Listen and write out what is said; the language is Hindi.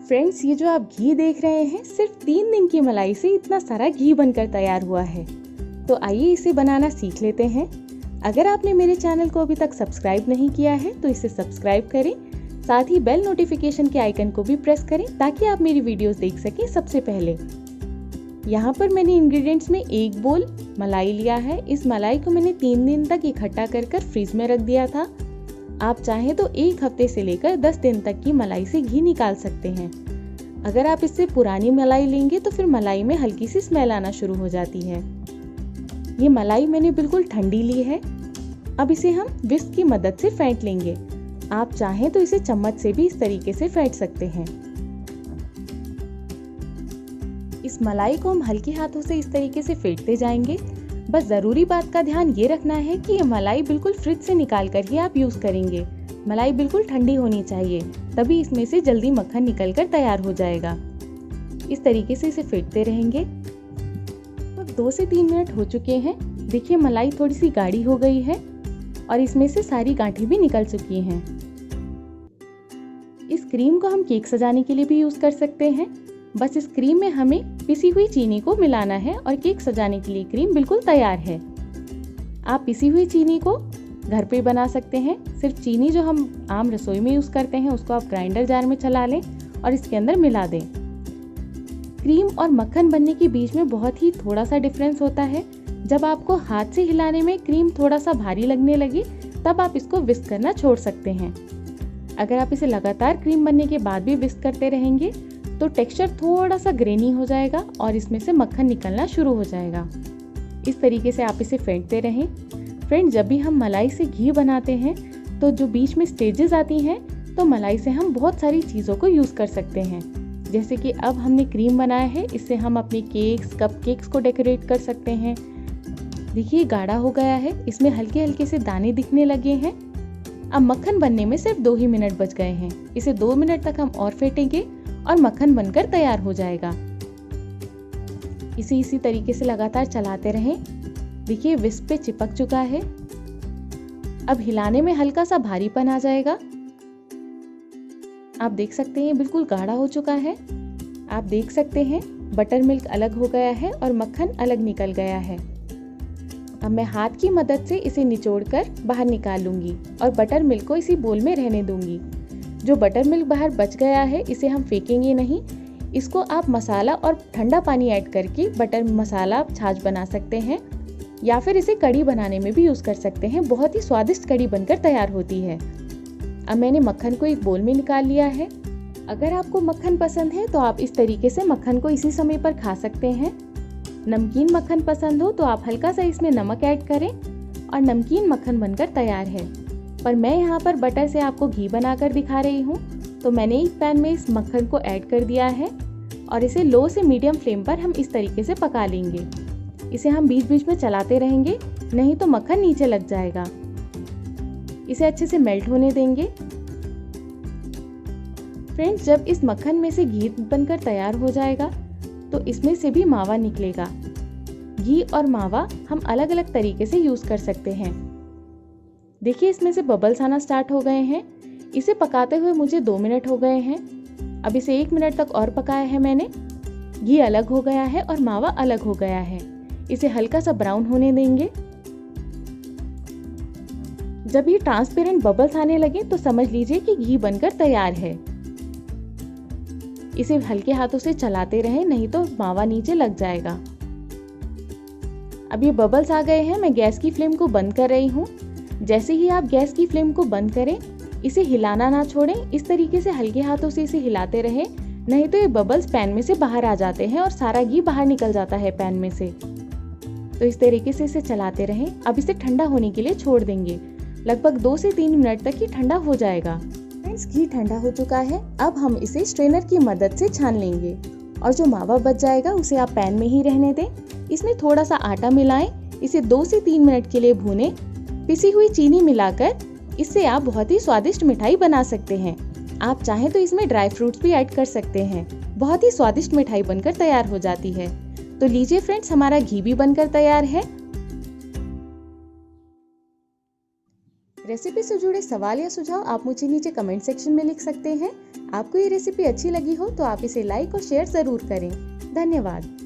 फ्रेंड्स, ये जो आप घी देख रहे हैं सिर्फ 3 दिन की मलाई से इतना सारा घी बनकर तैयार हुआ है। तो आइए इसे बनाना सीख लेते हैं। अगर आपने मेरे चैनल को अभी तक सब्सक्राइब नहीं किया है तो इसे सब्सक्राइब करें, साथ ही बेल नोटिफिकेशन के आइकन को भी प्रेस करें ताकि आप मेरी वीडियोस देख सकें सबसे पहले। यहाँ पर मैंने इंग्रेडिएंट्स में 1 बोल मलाई लिया है। इस मलाई को मैंने 3 दिन तक इकट्ठा कर फ्रीज में रख दिया था। आप चाहें तो 1 हफ्ते से लेकर 10 दिन तक की मलाई से घी निकाल सकते हैं। अगर आप इससे पुरानी मलाई लेंगे तो फिर मलाई में हल्की सी स्मेल आना शुरू हो जाती है। ये मलाई मैंने बिल्कुल ठंडी ली है। अब इसे हम विस्क की मदद से फेंट लेंगे। आप चाहें तो इसे चम्मच से भी इस तरीके से फेंट सकते हैं। इस मलाई को हम हल्के हाथों से इस तरीके से फेंटते जाएंगे। बस ज़रूरी बात का ध्यान ये रखना है कि ये मलाई बिल्कुल फ्रिज से निकाल कर ही आप यूज़ करेंगे। मलाई बिल्कुल ठंडी होनी चाहिए, तभी इसमें से जल्दी मक्खन निकल कर तैयार हो जाएगा। इस तरीके से इसे फेंटते रहेंगे। अब 2 से 3 मिनट हो चुके हैं। देखिए मलाई थोड़ी सी गाढ़ी हो गई है और इसमें से सारी गांठें भी निकल चुकी हैं। इस क्रीम को हम केक सजाने के लिए भी यूज़ कर सकते हैं। बस इस क्रीम में हमें पिसी हुई चीनी को मिलाना है और केक सजाने के लिए क्रीम बिल्कुल तैयार है। आप पिसी हुई चीनी को घर पे बना सकते हैं। सिर्फ चीनी जो हम आम रसोई में यूज़ करते हैं उसको आप ग्राइंडर जार में चला लें और इसके अंदर मिला दें। क्रीम और मक्खन बनने के बीच में बहुत ही थोड़ा सा डिफरेंस होता है। जब आपको हाथ से हिलाने में क्रीम थोड़ा सा भारी लगने लगे तब आप इसको विस्क करना छोड़ सकते हैं। अगर आप इसे लगातार क्रीम बनने के बाद भी विस्क करते रहेंगे तो टेक्सचर थोड़ा सा ग्रेनी हो जाएगा और इसमें से मक्खन निकलना शुरू हो जाएगा। इस तरीके से आप इसे फेंटते रहें। फ्रेंड, जब भी हम मलाई से घी बनाते हैं तो जो बीच में स्टेजेस आती हैं तो मलाई से हम बहुत सारी चीज़ों को यूज़ कर सकते हैं। जैसे कि अब हमने क्रीम बनाया है, इससे हम अपने केक्स, कप केक्स को डेकोरेट कर सकते हैं। देखिए गाढ़ा हो गया है, इसमें हल्के हल्के से दाने दिखने लगे हैं। अब मक्खन बनने में सिर्फ 2 ही मिनट बच गए हैं। इसे 2 मिनट तक हम और फेंटेंगे और मक्खन बनकर तैयार हो जाएगा। इसे इसी तरीके से लगातार चलाते रहें। देखिए विस्क पे चिपक चुका है। अब हिलाने में हल्का सा भारीपन आ जाएगा। आप देख सकते हैं बिल्कुल गाढ़ा हो चुका है। आप देख सकते हैं बटर मिल्क अलग हो गया है और मक्खन अलग निकल गया है। अब मैं हाथ की मदद से इसे निचोड़कर बाहर निकाल लूंगी और बटर मिल्क को इसी बोल में रहने दूंगी। जो बटर मिल्क बाहर बच गया है इसे हम फेंकेंगे नहीं। इसको आप मसाला और ठंडा पानी ऐड करके बटर मसाला छाछ बना सकते हैं या फिर इसे कढ़ी बनाने में भी यूज़ कर सकते हैं। बहुत ही स्वादिष्ट कढ़ी बनकर तैयार होती है। अब मैंने मक्खन को एक बोल में निकाल लिया है। अगर आपको मक्खन पसंद है तो आप इस तरीके से मक्खन को इसी समय पर खा सकते हैं। नमकीन मक्खन पसंद हो तो आप हल्का सा इसमें नमक ऐड करें और नमकीन मक्खन बनकर तैयार है। पर मैं यहाँ पर बटर से आपको घी बनाकर दिखा रही हूँ, तो मैंने एक पैन में इस मक्खन को ऐड कर दिया है और इसे लो से मीडियम फ्लेम पर हम इस तरीके से पका लेंगे। इसे हम बीच बीच में चलाते रहेंगे, नहीं तो मक्खन नीचे लग जाएगा। इसे अच्छे से मेल्ट होने देंगे। फ्रेंड्स, जब इस मक्खन में से घी बनकर तैयार हो जाएगा तो इसमें से भी मावा निकलेगा। घी और मावा हम अलग अलग तरीके से यूज़ कर सकते हैं। देखिए इसमें से बबल्स आना स्टार्ट हो गए हैं। इसे पकाते हुए मुझे 2 मिनट हो गए हैं। अब इसे 1 मिनट तक और पकाया है मैंने। घी अलग हो गया है और मावा अलग हो गया है। इसे हल्का सा ब्राउन होने देंगे। जब ये ट्रांसपेरेंट बबल्स आने लगे तो समझ लीजिए कि घी बनकर तैयार है। इसे हल्के हाथों से चलाते रहें, नहीं तो मावा नीचे लग जाएगा। अब ये बबल्स आ गए हैं। मैं गैस की फ्लेम को बंद कर रही हूँ। जैसे ही आप गैस की फ्लेम को बंद करें, इसे हिलाना ना छोड़ें। इस तरीके से हल्के हाथों से इसे हिलाते रहें, नहीं तो ये बबल्स पैन में से बाहर आ जाते हैं और सारा घी बाहर निकल जाता है पैन में से। तो इस तरीके से इसे चलाते रहें। अब इसे ठंडा होने के लिए छोड़ देंगे। लगभग 2 से 3 मिनट तक ही ठंडा हो जाएगा। फ्रेंड्स, घी ठंडा हो चुका है। अब हम इसे स्ट्रेनर की मदद से छान लेंगे और जो मावा बच जाएगा उसे आप पैन में ही रहने दें। इसमें थोड़ा सा आटा मिलाएं। इसे 2 से 3 मिनट के लिए भूनें। पिसी हुई चीनी मिलाकर इससे आप बहुत ही स्वादिष्ट मिठाई बना सकते हैं। आप चाहें तो इसमें ड्राई फ्रूट्स भी ऐड कर सकते हैं। बहुत ही स्वादिष्ट मिठाई बनकर तैयार हो जाती है। तो लीजिए फ्रेंड्स, हमारा घी भी बनकर तैयार है। रेसिपी से जुड़े सवाल या सुझाव आप मुझे नीचे कमेंट सेक्शन में लिख सकते हैं। आपको ये रेसिपी अच्छी लगी हो तो आप इसे लाइक और शेयर ज़रूर करें। धन्यवाद।